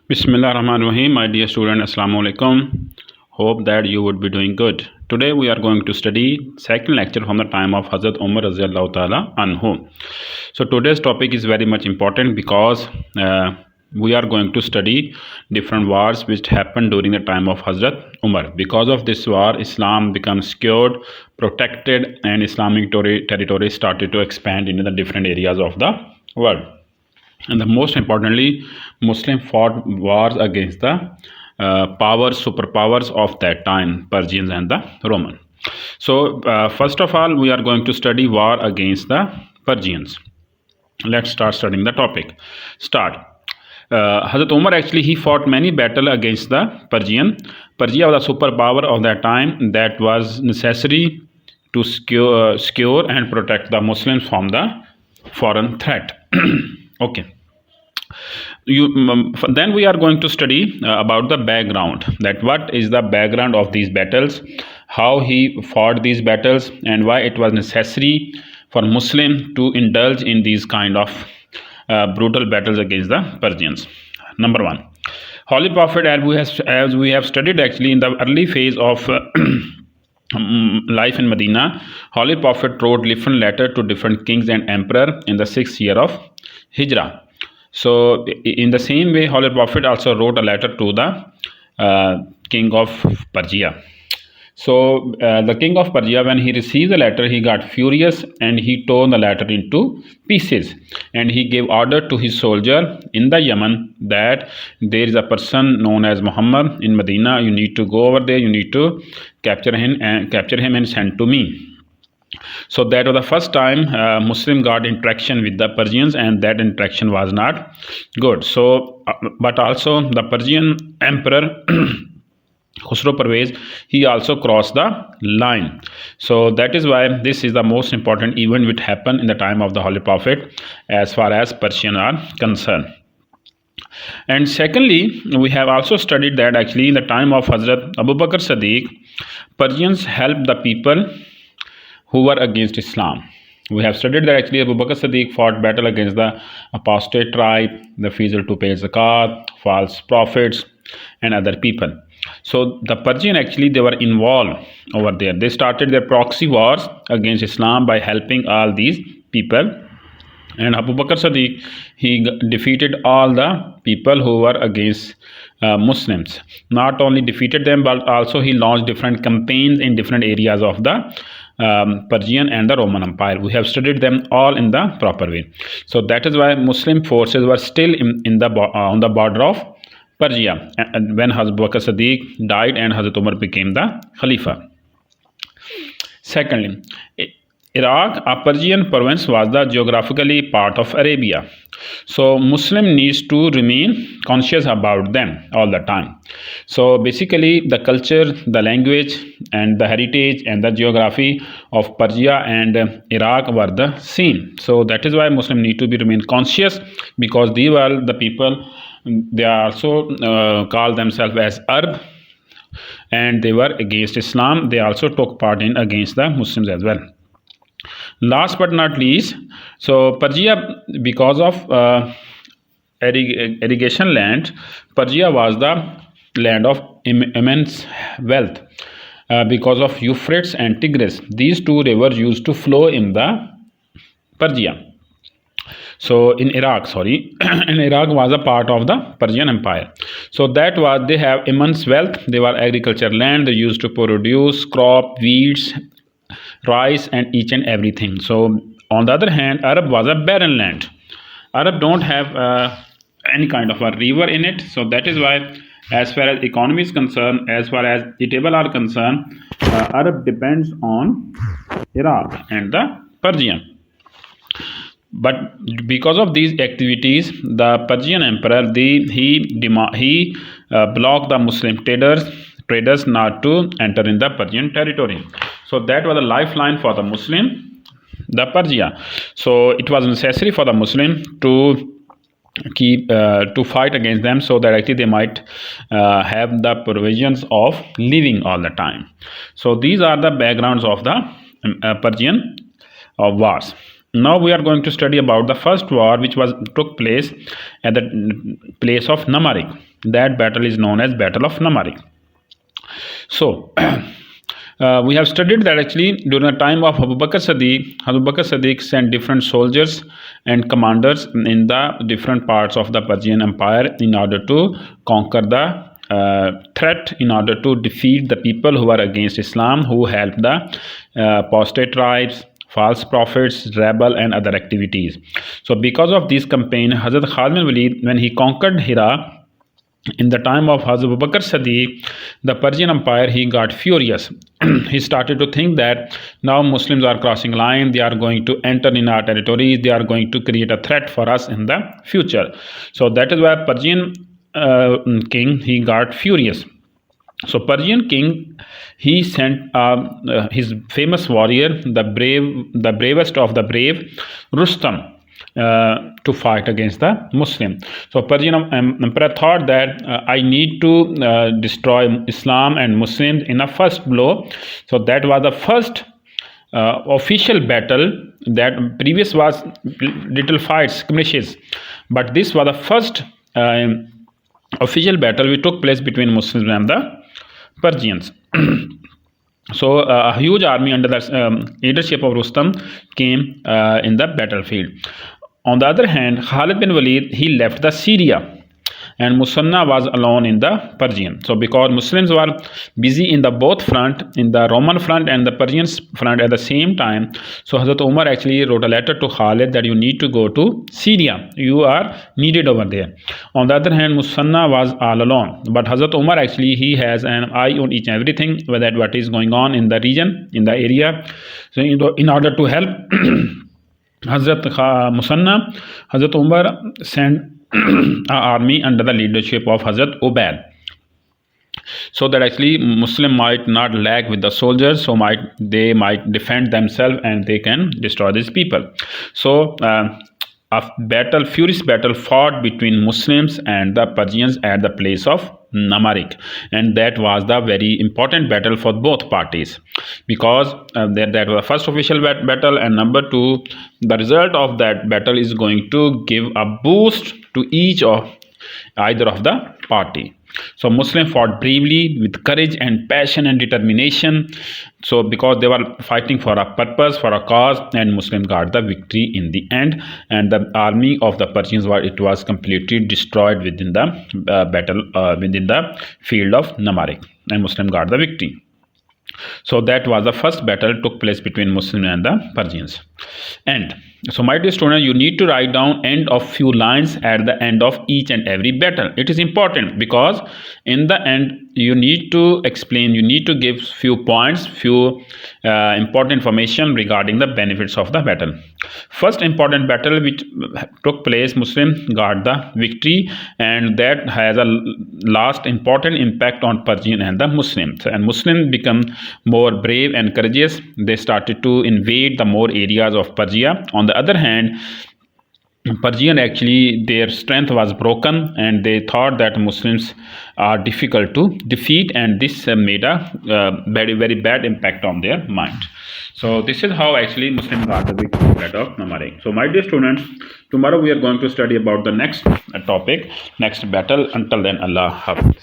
Bismillah Rahman Rahim, my dear student, Assalamu alaikum. Hope that you would be doing good. Today we are going to study second lecture from the time of Hazrat Umar Radhiyallahu Ta'ala Anhu. So today's topic is very much important because we are going to study different wars which happened during the time of Hazrat Umar. Because of this war, Islam becomes secured, protected, and Islamic territory started to expand into the different areas of the world. And the most importantly, Muslim fought wars against the superpowers of that time, Persians and the Roman. So first of all, we are going to study war against the Persians. Let's start studying the topic. Hazrat Umar actually he fought many battles against the Persian. Persia was a superpower of that time that was necessary to secure and protect the Muslims from the foreign threat. Okay. Then we are going to study about the background, that what is the background of these battles, how he fought these battles, and why it was necessary for Muslim to indulge in these kind of brutal battles against the Persians. Number one, Holy Prophet, as we have studied actually in the early phase of life in Medina, Holy Prophet wrote different letters to different kings and emperor in the 6th year of Hijrah. So in the same way, Holy Prophet also wrote a letter to the king of Persia. So the king of Persia, when he received the letter, he got furious and he tore the letter into pieces. And he gave order to his soldier in the Yemen that there is a person known as Muhammad in Medina. You need to go over there. You need to capture him and send to me. So that was the first time Muslim got interaction with the Persians, and that interaction was not good. So, but also the Persian emperor Khusro Parvez, he also crossed the line. So that is why this is the most important event which happened in the time of the Holy Prophet as far as Persians are concerned. And secondly, we have also studied that actually in the time of Hazrat Abu Bakr Siddiq, Persians helped the people who were against Islam. We have studied that actually Abu Bakr Siddiq fought battle against the apostate tribe, the refusal to pay zakat, false prophets, and other people. So the Persian actually they were involved over there. They started their proxy wars against Islam by helping all these people. And Abu Bakr Siddiq, he defeated all the people who were against Muslims. Not only defeated them, but also he launched different campaigns in different areas of the Persian and the Roman Empire. We have studied them all in the proper way. So that is why Muslim forces were still on the border of Persia and when Hazrat Bakr Siddiq died and Hazrat Umar became the Khalifa. Secondly, Iraq, a Persian province, was the geographically part of Arabia. So Muslim needs to remain conscious about them all the time. So basically the culture, the language and the heritage and the geography of Persia and Iraq were the same. So that is why Muslim need to remain conscious, because they were the people, they are also call themselves as Arab, and they were against Islam. They also took part in against the Muslims as well. Last but not least, so Persia, because of irrigation land, Persia was the land of immense wealth because of Euphrates and Tigris. These two rivers used to flow in the Persia. So in Iraq was a part of the Persian Empire. So that was, they have immense wealth. They were agriculture land. They used to produce crop, weeds, rice and each and everything. So on the other hand, Arab was a barren land. Arab don't have any kind of a river in it. So that is why, as far as economy is concerned, as far as eatable are concerned, Arab depends on Iraq and the Persian. But because of these activities, the Persian emperor he blocked the Muslim traders not to enter in the Persian territory. So that was a lifeline for the Muslim, the Persia. So it was necessary for the Muslim to fight against them, so that actually they might have the provisions of living all the time. So these are the backgrounds of the Persian wars. Now we are going to study about the first war which took place at the place of Namaraq. That battle is known as Battle of Namaraq. So we have studied that actually during the time of Abu Bakr Siddiq sent different soldiers and commanders in the different parts of the Persian Empire in order to conquer the threat, in order to defeat the people who are against Islam, who helped the apostate tribes, false prophets, rebel, and other activities. So because of this campaign, Hazrat Khalid bin Walid, when he conquered Hira, in the time of Hazrat Abu Bakr Siddiq, the Persian Empire, he got furious. He started to think that now Muslims are crossing line, they are going to enter in our territories, they are going to create a threat for us in the future. So that is why Persian king, he got furious. So Persian king, he sent his famous warrior, the bravest of the brave, Rustam, to fight against the Muslim. So Persian emperor thought that I need to destroy Islam and Muslims in a first blow. So that was the first official battle. That previous was little fights, skirmishes, but this was the first official battle which took place between Muslims and the Persians. So a huge army under the leadership of Rustam came in the battlefield. On the other hand, Khalid bin Walid, he left the Syria, and Musanna was alone in the Persian. So because Muslims were busy in the both front, in the Roman front and the Persian front at the same time, so Hazrat Umar actually wrote a letter to Khalid that you need to go to Syria, you are needed over there. On the other hand, Musanna was all alone, but Hazrat Umar actually, he has an eye on each and everything, whether what is going on in the region, in the area. So in order to help Hazrat Musanna, Hazrat Umar sent an army under the leadership of Hazrat Ubaid, so that actually Muslim might not lag with the soldiers, so they might defend themselves and they can destroy these people. So a furious battle fought between Muslims and the Persians at the place of Namaraq, and that was the very important battle for both parties, because that was the first official battle, and number two, the result of that battle is going to give a boost to either of the party. So Muslims fought bravely with courage and passion and determination. So because they were fighting for a purpose, for a cause, and Muslims got the victory in the end. And the army of the Persians was completely destroyed within the battle, within the field of Namaraq, and Muslims got the victory. So that was the first battle took place between Muslims and the Persians. And so my dear students, you need to write down end of few lines at the end of each and every battle. It is important because in the end you need to explain, you need to give few points, few important information regarding the benefits of the battle. First important battle which took place, Muslim got the victory, and that has a last important impact on Persian and the Muslims. And Muslims become more brave and courageous. They started to invade the more areas of Persia. On the other hand, Persian actually, their strength was broken, and they thought that Muslims are difficult to defeat, and this made a very, very bad impact on their mind. So this is how actually Muslims got the victory of Namaraq. So my dear students, tomorrow we are going to study about the next topic, next battle. Until then, Allah Hafiz.